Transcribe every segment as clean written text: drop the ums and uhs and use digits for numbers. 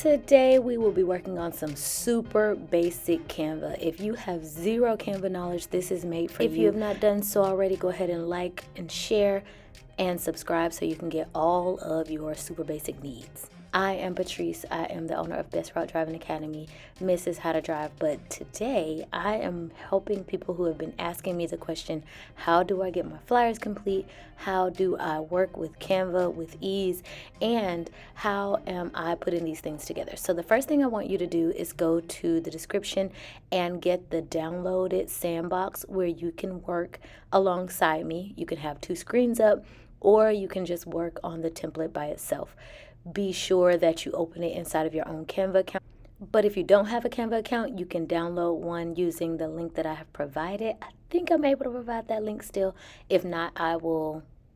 Today we will be working on some super basic Canva. If you have zero Canva knowledge, this is made for you. If you have not done so already, go ahead and like and share and subscribe so you can get all of your super basic needs. I am Patrice. I am the owner of Best Route Driving Academy, Mrs. How to Drive. But today I am helping people who have been asking me the question, how do I get my flyers complete? How do I work with Canva with ease? And how am I putting these things together? So the first thing I want you to do is go to the description and get the downloaded sandbox where you can work alongside me. You can have two screens up, or you can just work on the template by itself. Be sure that you open it inside of your own Canva account. But if you don't have a Canva account, you can download one using the link that I have provided. I think I'm able to provide that link still. If not,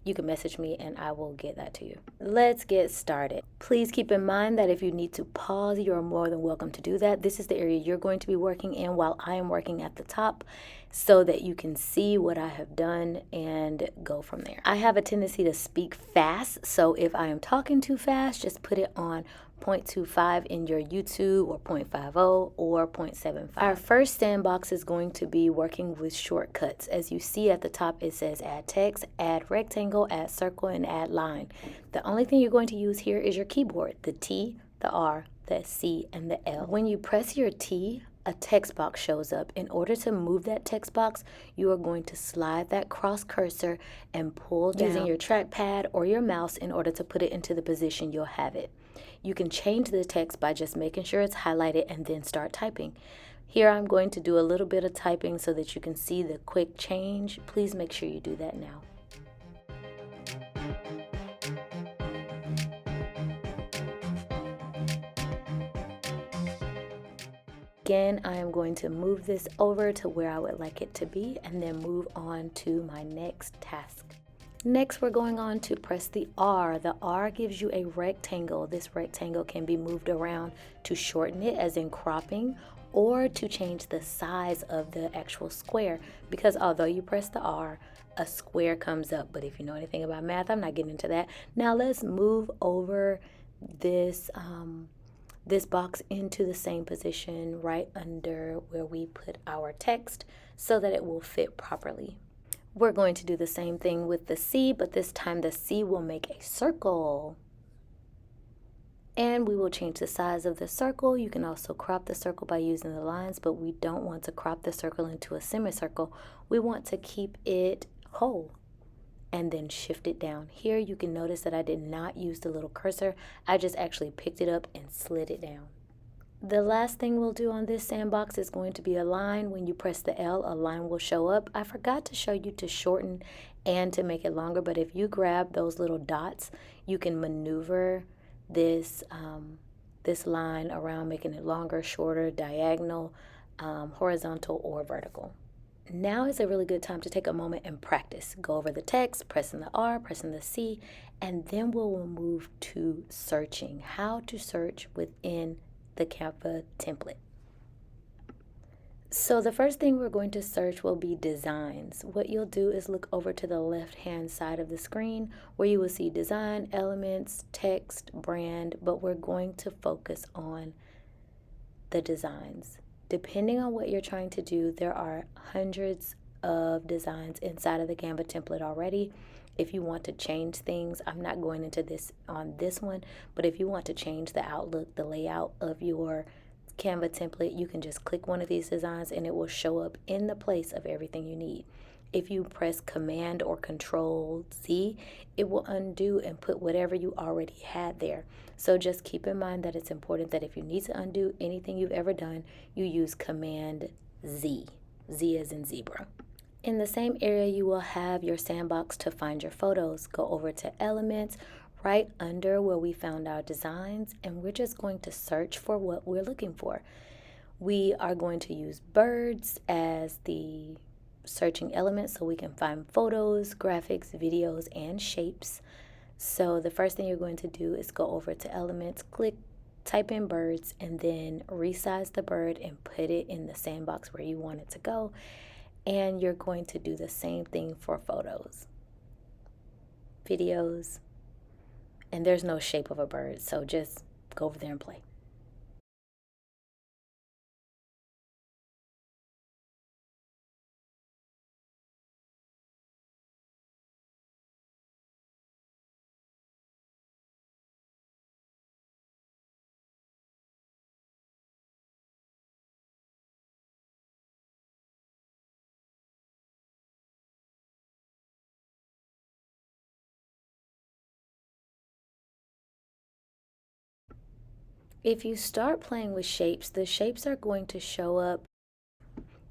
you can message me and I will get that to you. Let's get started. Please keep in mind that if you need to pause, you're more than welcome to do that. This is the area you're going to be working in while I am working at the top, so that you can see what I have done and go from there. I have a tendency to speak fast, so if I am talking too fast, just put it on 0.25 in your YouTube, or 0.50 or 0.75. Our first sandbox is going to be working with shortcuts. As you see at the top, it says add text, add rectangle, add circle, and add line. The only thing you're going to use here is your keyboard, the T, the R, the C, and the L. When you press your T, a text box shows up. In order to move that text box, you are going to slide that cross cursor and pull down using your trackpad or your mouse in order to put it into the position you'll have it. You can change the text by just making sure it's highlighted and then start typing. Here I'm going to do a little bit of typing so that you can see the quick change. Please make sure you do that now. Again, I am going to move this over to where I would like it to be and then move on to my next task. Next, we're going on to press the R. The R gives you a rectangle. This rectangle can be moved around to shorten it, as in cropping, or to change the size of the actual square, because although you press the R, a square comes up. But if you know anything about math, I'm not getting into that. Now let's move over this box into the same position right under where we put our text so that it will fit properly. We're going to do the same thing with the C, but this time the C will make a circle. And we will change the size of the circle. You can also crop the circle by using the lines, but we don't want to crop the circle into a semicircle. We want to keep it whole and then shift it down. Here you can notice that I did not use the little cursor. I just actually picked it up and slid it down. The last thing we'll do on this sandbox is going to be a line. When you press the L, a line will show up. I forgot to show you to shorten and to make it longer, but if you grab those little dots, you can maneuver this line around, making it longer, shorter, diagonal, horizontal, or vertical. Now is a really good time to take a moment and practice. Go over the text, pressing the R, pressing the C, and then we'll move to searching. How to search within the Canva template. So the first thing we're going to search will be designs. What you'll do is look over to the left-hand side of the screen where you will see design, elements, text, brand, but we're going to focus on the designs. Depending on what you're trying to do, there are hundreds of designs inside of the Canva template already. If you want to change things, I'm not going into this on this one, but if you want to change the outlook, the layout of your Canva template, you can just click one of these designs and it will show up in the place of everything you need. If you press Command or Control Z, it will undo and put whatever you already had there. So just keep in mind that it's important that if you need to undo anything you've ever done, you use Command Z. Z as in zebra. In the same area, you will have your sandbox to find your photos. Go over to Elements, right under where we found our designs, and we're just going to search for what we're looking for. We are going to use birds as the searching element so we can find photos, graphics, videos, and shapes. So the first thing you're going to do is go over to Elements, type in birds, and then resize the bird and put it in the sandbox where you want it to go. And you're going to do the same thing for photos, videos, and there's no shape of a bird, so just go over there and play. If you start playing with shapes, the shapes are going to show up.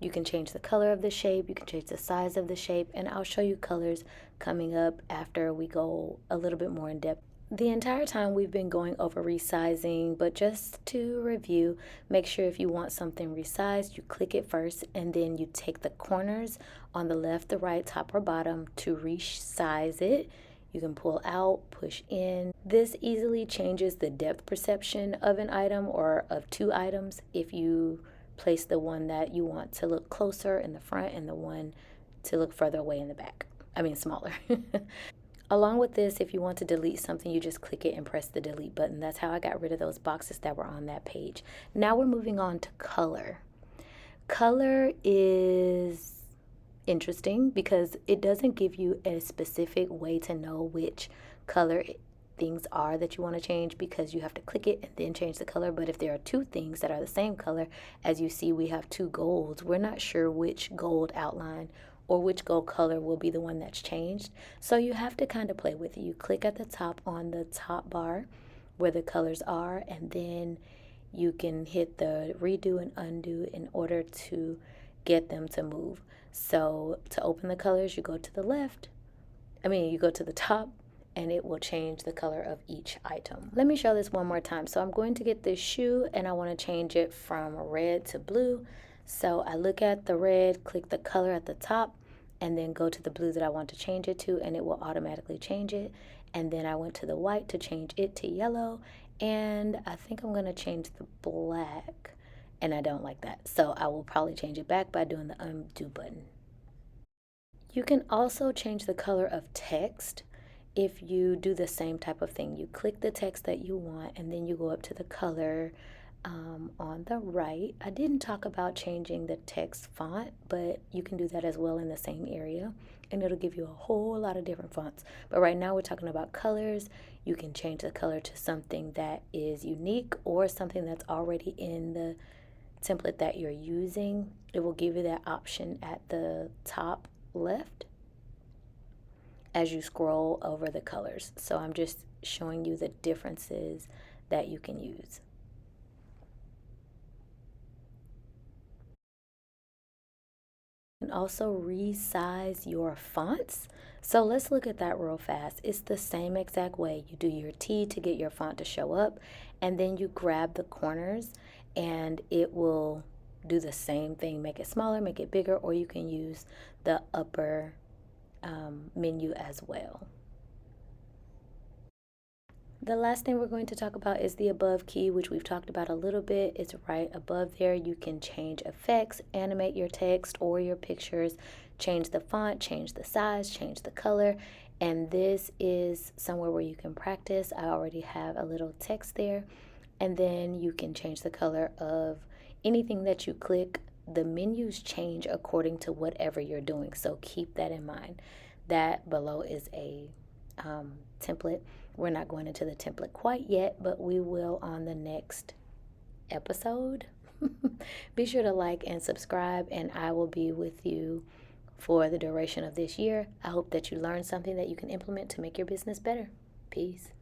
You can change the color of the shape, you can change the size of the shape, and I'll show you colors coming up after we go a little bit more in depth. The entire time we've been going over resizing, but just to review, make sure if you want something resized, you click it first, and then you take the corners on the left, the right, top, or bottom to resize it. You can pull out, push in. This easily changes the depth perception of an item or of two items if you place the one that you want to look closer in the front and the one to look further away in the back. I mean, smaller. Along with this, if you want to delete something, you just click it and press the delete button. That's how I got rid of those boxes that were on that page. Now we're moving on to color. Color is interesting because it doesn't give you a specific way to know which color things are that you want to change, because you have to click it and then change the color. But if there are two things that are the same color, as you see we have two golds, we're not sure which gold outline or which gold color will be the one that's changed. So you have to kind of play with it. You click at the top on the top bar where the colors are, and then you can hit the redo and undo in order to get them to move. So to open the colors, you go to the left, you go to the top, and it will change the color of each item. Let me show this one more time. So I'm going to get this shoe and I want to change it from red to blue. So I look at the red, click the color at the top, and then go to the blue that I want to change it to, and it will automatically change it. And then I went to the white to change it to yellow, and I think I'm going to change the black, and I don't like that. So I will probably change it back by doing the undo button. You can also change the color of text if you do the same type of thing. You click the text that you want, and then you go up to the color on the right. I didn't talk about changing the text font, but you can do that as well in the same area, and it'll give you a whole lot of different fonts. But right now we're talking about colors. You can change the color to something that is unique or something that's already in the template that you're using. It will give you that option at the top left as you scroll over the colors. So I'm just showing you the differences that you can use. You can also resize your fonts. So let's look at that real fast. It's the same exact way. You do your T to get your font to show up, and then you grab the corners and it will do the same thing. Make it smaller, make it bigger, or you can use the upper menu as well. The last thing we're going to talk about is the above key, which we've talked about a little bit. It's right above there. You can change effects, animate your text or your pictures, change the font, change the size, change the color. And this is somewhere where you can practice. I already have a little text there. And then you can change the color of anything that you click. The menus change according to whatever you're doing, so keep that in mind. That below is a template. We're not going into the template quite yet, but we will on the next episode. Be sure to like and subscribe, and I will be with you for the duration of this year. I hope that you learned something that you can implement to make your business better. Peace.